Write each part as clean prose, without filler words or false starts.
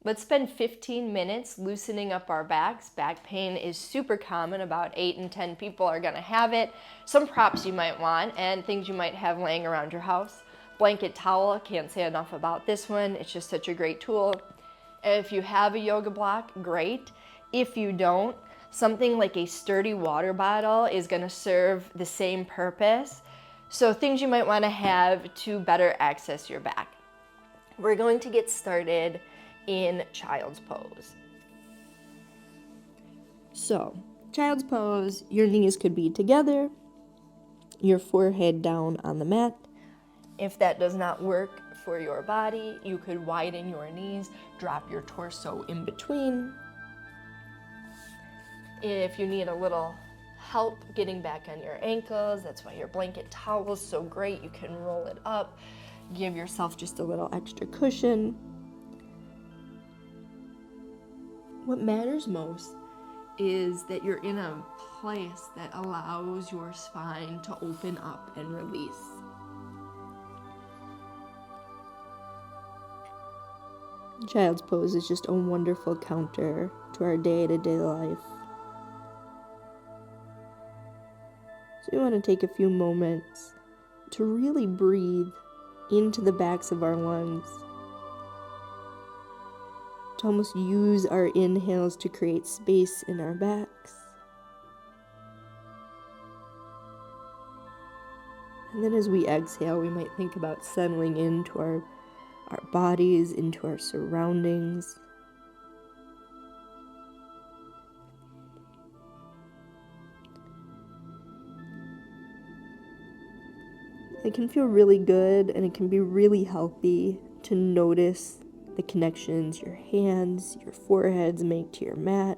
Let's spend 15 minutes loosening up our backs. Back pain is super common. About 8 in 10 people are gonna have it. Some props you might want and things you might have laying around your house. Blanket towel, can't say enough about this one. It's just such a great tool. If you have a yoga block, great. If you don't, something like a sturdy water bottle is gonna serve the same purpose. So things you might wanna have to better access your back. We're going to get started in child's pose. So, child's pose, your knees could be together, your forehead down on the mat. If that does not work for your body, you could widen your knees, drop your torso in between. If you need a little help getting back on your ankles, that's why your blanket towel is so great. You can roll it up, give yourself just a little extra cushion. What matters most is that you're in a place that allows your spine to open up and release. Child's pose is just a wonderful counter to our day-to-day life. So we want to take a few moments to really breathe into the backs of our lungs, to almost use our inhales to create space in our backs. And then as we exhale, we might think about settling into our bodies, into our surroundings. It can feel really good and it can be really healthy to notice the connections your hands, your foreheads make to your mat,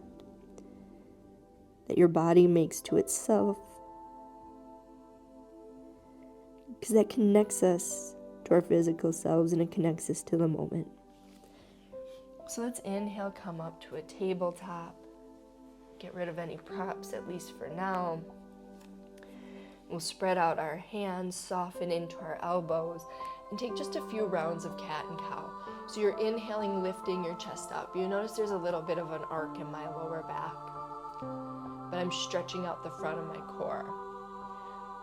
that your body makes to itself, because that connects us to our physical selves and it connects us to the moment. So let's inhale, come up to a tabletop, get rid of any props, at least for now. We'll spread out our hands, soften into our elbows, and take just a few rounds of cat and cow. So you're inhaling, lifting your chest up. You notice there's a little bit of an arc in my lower back, but I'm stretching out the front of my core.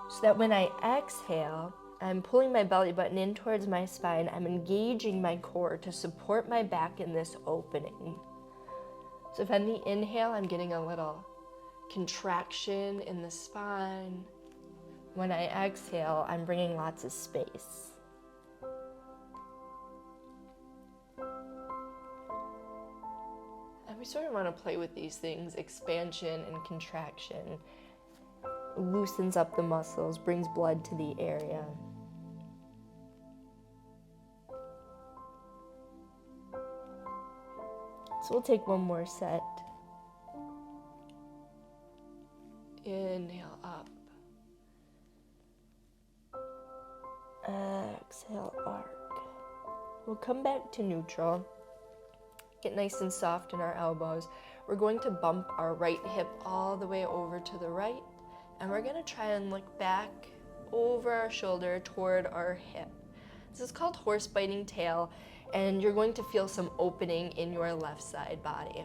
So that when I exhale, I'm pulling my belly button in towards my spine. I'm engaging my core to support my back in this opening. So if on the inhale, I'm getting a little contraction in the spine. When I exhale, I'm bringing lots of space. And we sort of want to play with these things, expansion and contraction. Loosens up the muscles, brings blood to the area. So we'll take one more set. Inhale up. Exhale, arc. We'll come back to neutral. Get nice and soft in our elbows. We're going to bump our right hip all the way over to the right, and we're going to try and look back over our shoulder toward our hip. This is called horse biting tail, and you're going to feel some opening in your left side body.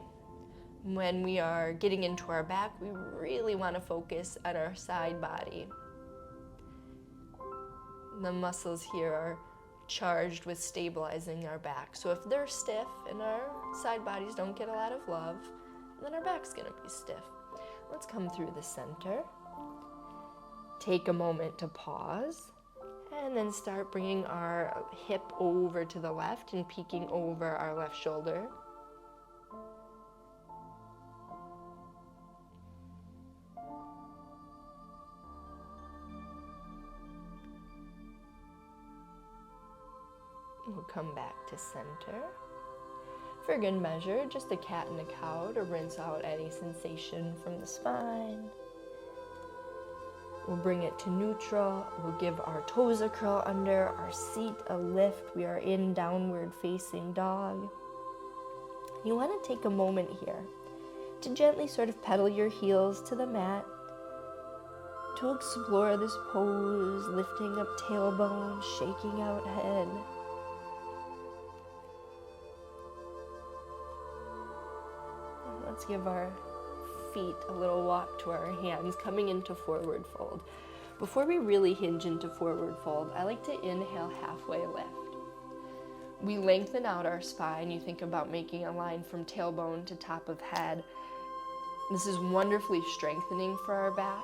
When we are getting into our back, we really want to focus on our side body. The muscles here are charged with stabilizing our back. So if they're stiff and our side bodies don't get a lot of love, then our back's gonna be stiff. Let's come through the center. Take a moment to pause, and then start bringing our hip over to the left and peeking over our left shoulder. We'll come back to center. For good measure, just a cat and a cow to rinse out any sensation from the spine. We'll bring it to neutral. We'll give our toes a curl under, our seat a lift. We are in downward facing dog. You want to take a moment here to gently sort of pedal your heels to the mat, to explore this pose, lifting up tailbone, shaking out head. let's give our feet a little walk to our hands, coming into forward fold. Before we really hinge into forward fold, I like to inhale halfway lift. We lengthen out our spine. You think about making a line from tailbone to top of head. This is wonderfully strengthening for our back.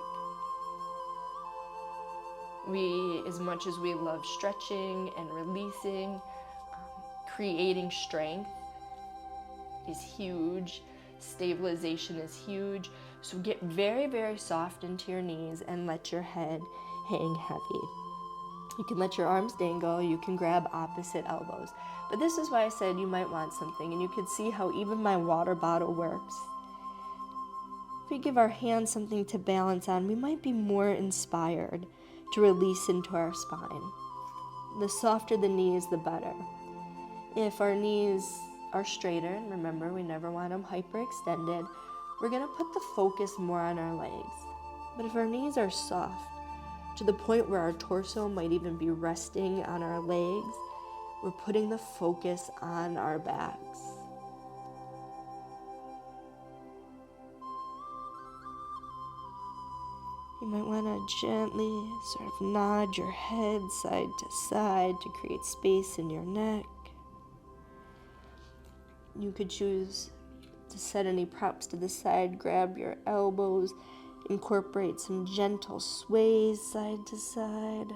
As much as we love stretching and releasing, creating strength is huge. Stabilization is huge. So get very, very soft into your knees and let your head hang heavy. You can let your arms dangle. You can grab opposite elbows. But this is why I said you might want something, and you can see how even my water bottle works. If we give our hands something to balance on, we might be more inspired to release into our spine. The softer the knees, the better. If our knees are straighter, and remember, we never want them hyperextended, we're going to put the focus more on our legs. But if our knees are soft, to the point where our torso might even be resting on our legs, we're putting the focus on our backs. You might want to gently sort of nod your head side to side to create space in your neck. You could choose to set any props to the side, grab your elbows, incorporate some gentle sways side to side.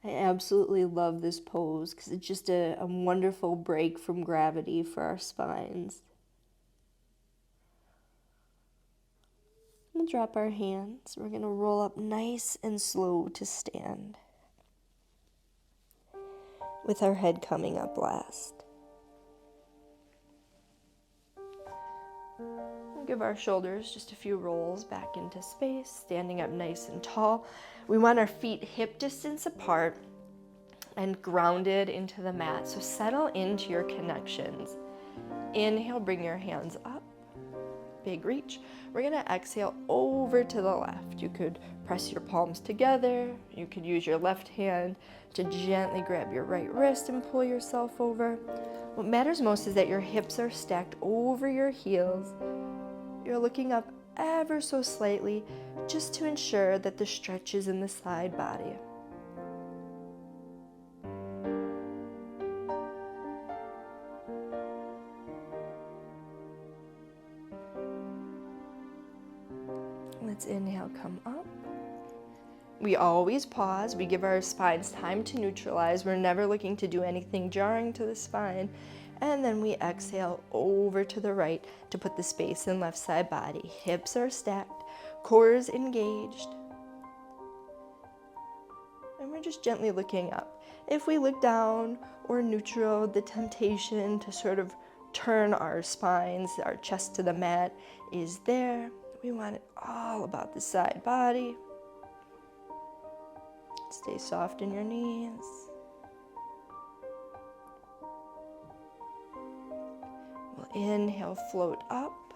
I absolutely love this pose because it's just a wonderful break from gravity for our spines. We'll drop our hands. We're going to roll up nice and slow to stand, with our head coming up last. We'll give our shoulders just a few rolls back into space, standing up nice and tall. We want our feet hip distance apart and grounded into the mat. So settle into your connections. Inhale, bring your hands up. Big reach. We're going to exhale over to the left. You could press your palms together. You could use your left hand to gently grab your right wrist and pull yourself over. What matters most is that your hips are stacked over your heels. You're looking up ever so slightly just to ensure that the stretch is in the side body. Let's inhale, come up. We always pause. We give our spines time to neutralize. We're never looking to do anything jarring to the spine. And then we exhale over to the right to put the space in left side body. Hips are stacked, core is engaged. And we're just gently looking up. If we look down or neutral, the temptation to sort of turn our spines, our chest to the mat is there. We want it all about the side body. Stay soft in your knees. We'll inhale, float up.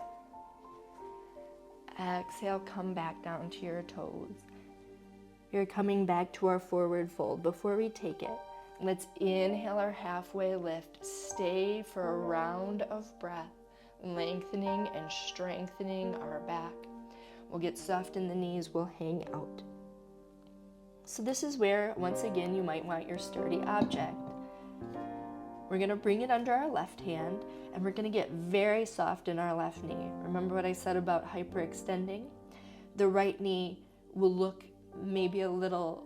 Exhale, come back down to your toes. You're coming back to our forward fold. Before we take it, let's inhale our halfway lift. Stay for a round of breath, lengthening and strengthening our back. We'll get soft in the knees, we'll hang out. So this is where, once again, you might want your sturdy object. We're going to bring it under our left hand, and we're going to get very soft in our left knee. Remember what I said about hyperextending? The right knee will look maybe a little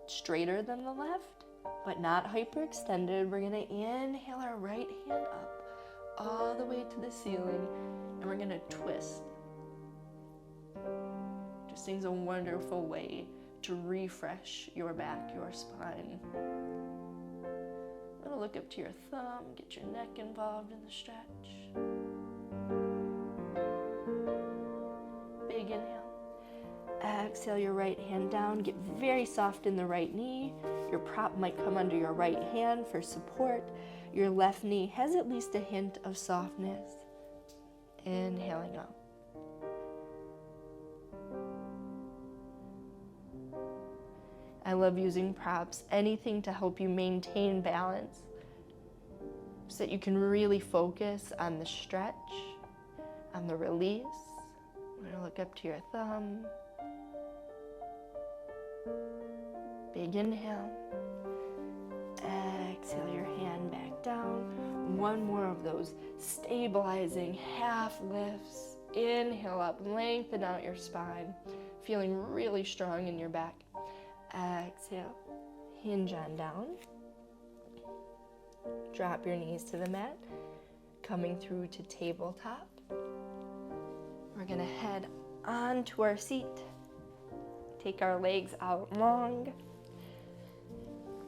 straighter than the left, but not hyperextended. We're going to inhale our right hand up all the way to the ceiling, and we're going to twist. Twisting is a wonderful way to refresh your back, your spine. I'm going to look up to your thumb, get your neck involved in the stretch. Big inhale. Exhale your right hand down, get very soft in the right knee. Your prop might come under your right hand for support. Your left knee has at least a hint of softness. Inhaling up. I love using props, anything to help you maintain balance so that you can really focus on the stretch, on the release. We're gonna look up to your thumb. Big inhale. Exhale your hand back down. One more of those stabilizing half lifts. Inhale up, lengthen out your spine, feeling really strong in your back. Exhale, hinge on down. Drop your knees to the mat, coming through to tabletop. We're gonna head onto our seat. Take our legs out long.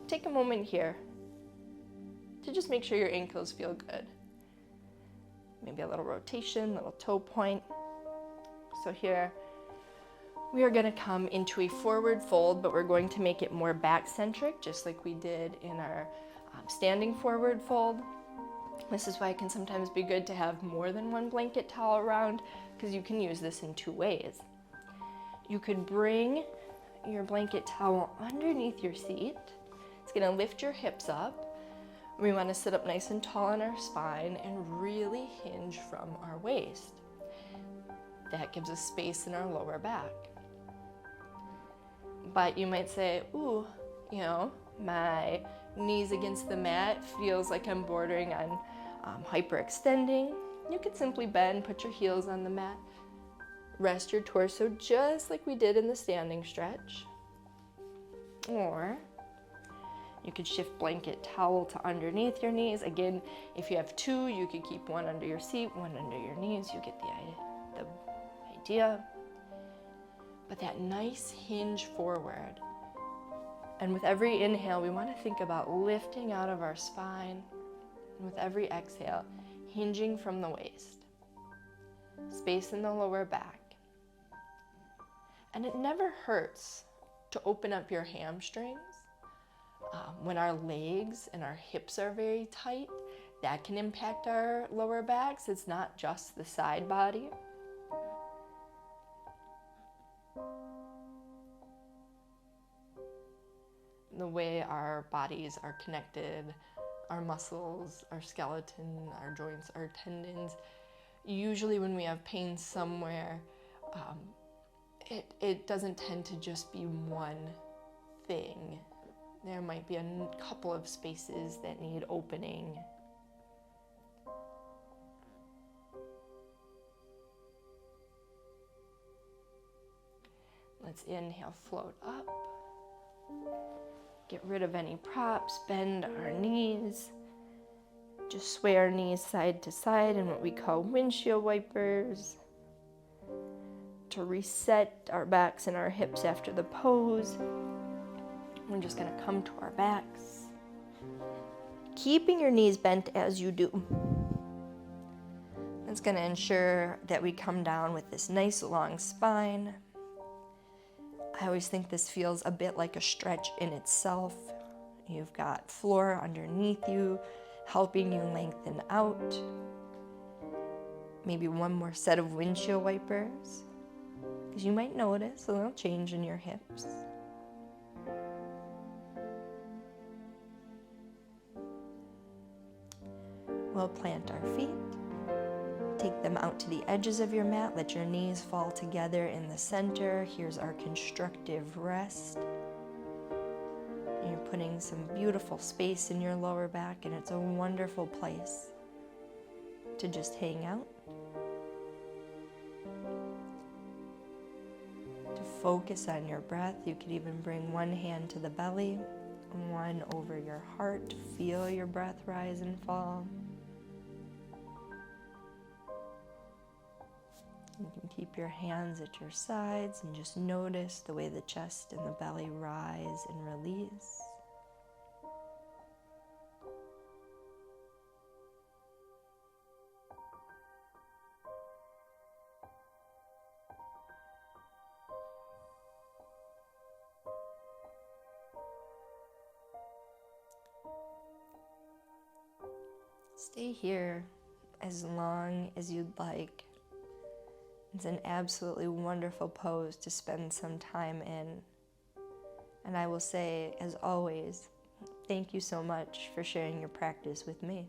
Take a moment here to just make sure your ankles feel good. Maybe a little rotation, little toe point. So here, we are gonna come into a forward fold, but we're going to make it more back-centric, just like we did in our standing forward fold. This is why it can sometimes be good to have more than one blanket towel around, because you can use this in two ways. You could bring your blanket towel underneath your seat. It's gonna lift your hips up. We wanna sit up nice and tall on our spine and really hinge from our waist. That gives us space in our lower back. But you might say, ooh, my knees against the mat feels like I'm bordering on hyperextending. You could simply bend, put your heels on the mat, rest your torso just like we did in the standing stretch. Or you could shift blanket towel to underneath your knees. Again, if you have two, you could keep one under your seat, one under your knees. You get the idea. But that nice hinge forward. And with every inhale, we want to think about lifting out of our spine. And with every exhale, hinging from the waist. Space in the lower back. And it never hurts to open up your hamstrings. When our legs and our hips are very tight, that can impact our lower backs. It's not just the side body. The way our bodies are connected, our muscles, our skeleton, our joints, our tendons, usually when we have pain somewhere, it doesn't tend to just be one thing. There might be a couple of spaces that need opening. Let's inhale, float up. Get rid of any props, bend our knees. Just sway our knees side to side in what we call windshield wipers. To reset our backs and our hips after the pose, we're just gonna come to our backs. Keeping your knees bent as you do. That's gonna ensure that we come down with this nice long spine. I always think this feels a bit like a stretch in itself. You've got floor underneath you, helping you lengthen out. Maybe one more set of windshield wipers, because you might notice a little change in your hips. We'll plant our feet. Take them out to the edges of your mat. Let your knees fall together in the center. Here's our constructive rest. You're putting some beautiful space in your lower back, and it's a wonderful place to just hang out. To focus on your breath. You could even bring one hand to the belly, one over your heart. Feel your breath rise and fall. You can keep your hands at your sides and just notice the way the chest and the belly rise and release. Stay here as long as you'd like. It's an absolutely wonderful pose to spend some time in. And I will say, as always, thank you so much for sharing your practice with me.